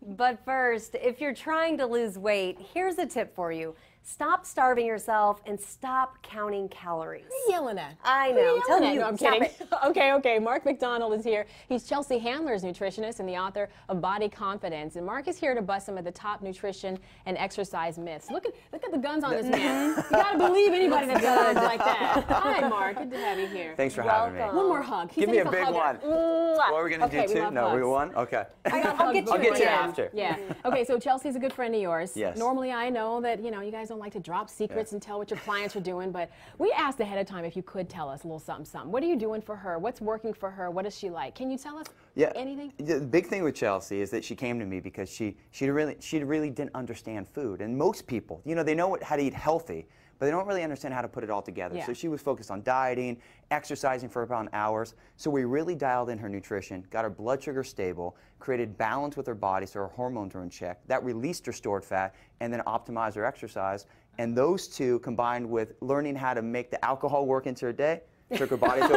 But first, if you're trying to lose weight, here's a tip for you. Stop starving yourself and stop counting calories. What are you yelling at? I know. Tell me. No, I'm kidding. Okay. Mark Macdonald is here. He's Chelsea Handler's nutritionist and the author of Body Confidence. And Mark is here to bust some of the top nutrition and exercise myths. Look at the guns on this man. You gotta believe anybody that does like that. Hi, Mark. Good to have you here. Thanks for having me. One more hug. Give me a big one. What are we gonna do? Two? No, we one. Okay. I'll get you after. Yeah. Okay. So Chelsea's a good friend of yours. Yes. Normally, I know that you guys don't like to drop secrets and tell what your clients are doing, but we asked ahead of time if you could tell us a little something. What are you doing for her? What's working for her? What is she like? Can you tell us anything? The big thing with Chelsea is that she came to me because she really didn't understand food. And most people, they know how to eat healthy, but they don't really understand how to put it all together. Yeah. So she was focused on dieting, exercising for about hours. So we really dialed in her nutrition, got her blood sugar stable, created balance with her body so her hormones were in check. That released her stored fat and then optimized her exercise. And those two combined with learning how to make the alcohol work into her day, took her body to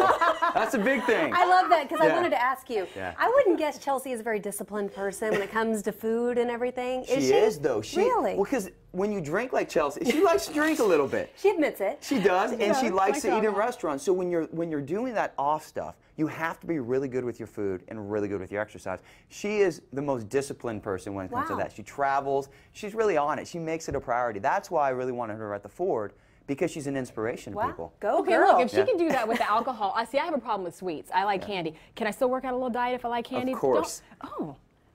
that's a big thing. I love that because I wanted to ask you. Yeah. I wouldn't guess Chelsea is a very disciplined person when it comes to food and everything. She is though. Really? Well, because when you drink like Chelsea, she likes to drink a little bit. She admits it. She does, and she likes to eat in alcohol. restaurants. So when you're doing that off stuff, you have to be really good with your food and really good with your exercise. She is the most disciplined person when it comes to that. She travels. She's really on it. She makes it a priority. That's why I really wanted her at the Ford. Because she's an inspiration to people. Go Okay, girl. look, if she can do that with the alcohol, I have a problem with sweets. I like candy. Can I still work out a little diet if I like candy? Of course.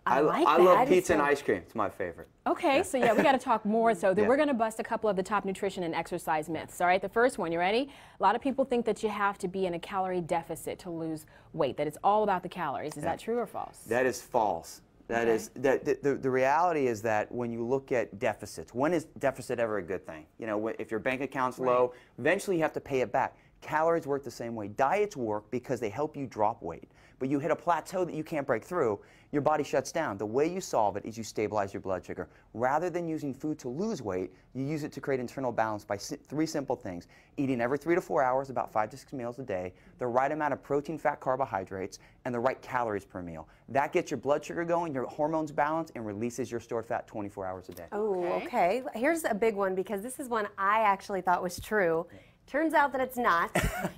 I like that. I love pizza and ice cream. It's my favorite. Okay, so we got to talk more. So we're going to bust a couple of the top nutrition and exercise myths. All right, the first one, you ready? A lot of people think that you have to be in a calorie deficit to lose weight, that it's all about the calories. Is that true or false? That is false. That is the reality is that when you look at deficits, when is deficit ever a good thing? If your bank account's low, eventually you have to pay it back. Calories work the same way. Diets work because they help you drop weight. But you hit a plateau that you can't break through, your body shuts down. The way you solve it is you stabilize your blood sugar. Rather than using food to lose weight, you use it to create internal balance by three simple things. Eating every 3 to 4 hours, about 5 to 6 meals a day, the right amount of protein, fat, carbohydrates, and the right calories per meal. That gets your blood sugar going, your hormones balanced, and releases your stored fat 24 hours a day. Oh, okay. Here's a big one because this is one I actually thought was true. Turns out that it's not.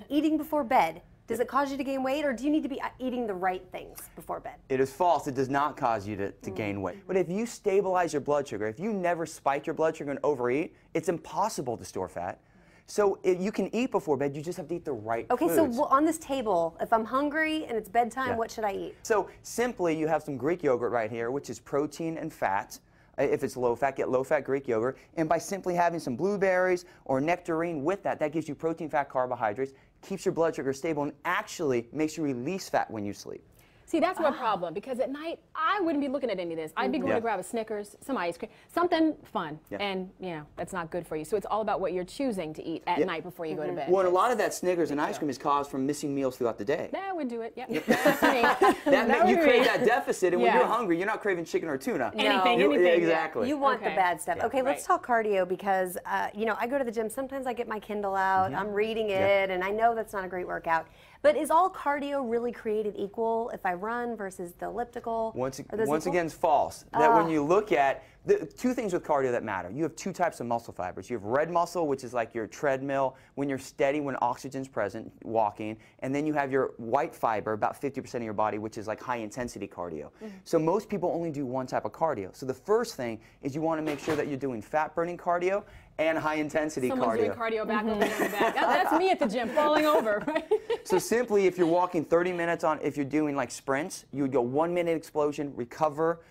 Eating before bed. Does it cause you to gain weight, or do you need to be eating the right things before bed? It is false. It does not cause you to gain weight. But if you stabilize your blood sugar, if you never spike your blood sugar and overeat, it's impossible to store fat. So you can eat before bed, you just have to eat the right foods. Okay, so on this table, if I'm hungry and it's bedtime, what should I eat? So simply, you have some Greek yogurt right here, which is protein and fat. If it's low-fat, get low-fat Greek yogurt. And by simply having some blueberries or nectarine with that, that gives you protein, fat, carbohydrates, keeps your blood sugar stable, and actually makes you release fat when you sleep. See, that's my problem, because at night, I wouldn't be looking at any of this. I'd be going to grab a Snickers, some ice cream, something fun, and, that's not good for you. So it's all about what you're choosing to eat at night before you go to bed. Well, and a lot of that Snickers and ice cream is caused from missing meals throughout the day. That would do it, That's me. You create that deficit, and when you're hungry, you're not craving chicken or tuna. Anything. Exactly. You want the bad stuff. Okay, let's talk cardio because, I go to the gym. Sometimes I get my Kindle out. I'm reading it, and I know that's not a great workout. But is all cardio really created equal if I run versus the elliptical? Once again, it's false. That when you look at the two things with cardio that matter, you have two types of muscle fibers. You have red muscle, which is like your treadmill, when you're steady, when oxygen's present, walking, and then you have your white fiber, about 50% of your body, which is like high-intensity cardio. So most people only do one type of cardio. So the first thing is you want to make sure that you're doing fat-burning cardio and high-intensity cardio. Someone's doing cardio back over in the back. That's me at the gym, falling over, right? So simply, if you're walking 30 minutes if you're doing like sprints, you would go 1 minute explosion, recover,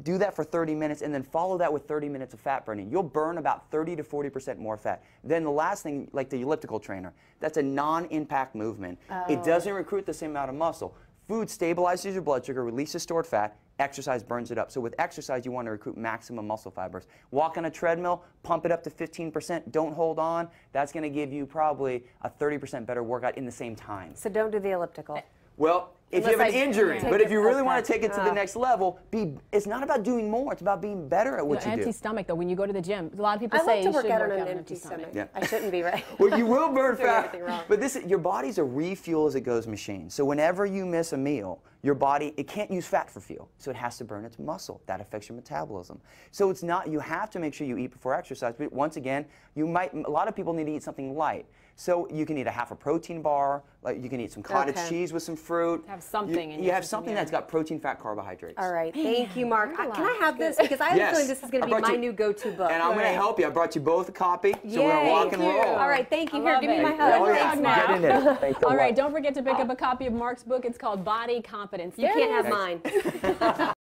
do that for 30 minutes, and then follow that with 30 minutes of fat burning. You'll burn about 30 to 40% more fat. Then the last thing, like the elliptical trainer, that's a non-impact movement. It doesn't recruit the same amount of muscle. Food stabilizes your blood sugar, releases stored fat, exercise burns it up. So with exercise, you want to recruit maximum muscle fibers. Walk on a treadmill, pump it up to 15%, don't hold on. That's going to give you probably a 30% better workout in the same time. So don't do the elliptical. Well, if you have an injury. But if you really want to take it to the next level, it's not about doing more. It's about being better at what you do. Empty stomach, though, when you go to the gym, a lot of people I say like to you work should out work on out an on empty stomach. Yeah. I shouldn't be, right? Well, you will burn Doing fat. everything wrong. But your body's a refuel as it goes machine. So whenever you miss a meal, your body, it can't use fat for fuel. So it has to burn its muscle. That affects your metabolism. So it's not, you have to make sure you eat before exercise. But once again, a lot of people need to eat something light. So you can eat a half a protein bar, like you can eat some cottage cheese with some fruit. Have something in you have something that's got protein, fat, carbohydrates. All right, thank you, Mark. Can I have this? Because I have a feeling this is going to be my new go-to book. And I'm going to help you. I brought you both a copy, so we're going to rock and roll. All right, thank you. Here, give me my hug. Oh, yeah. Get in there. All right, don't forget to pick up a copy of Mark's book. It's called Body Confidence. You can't have mine.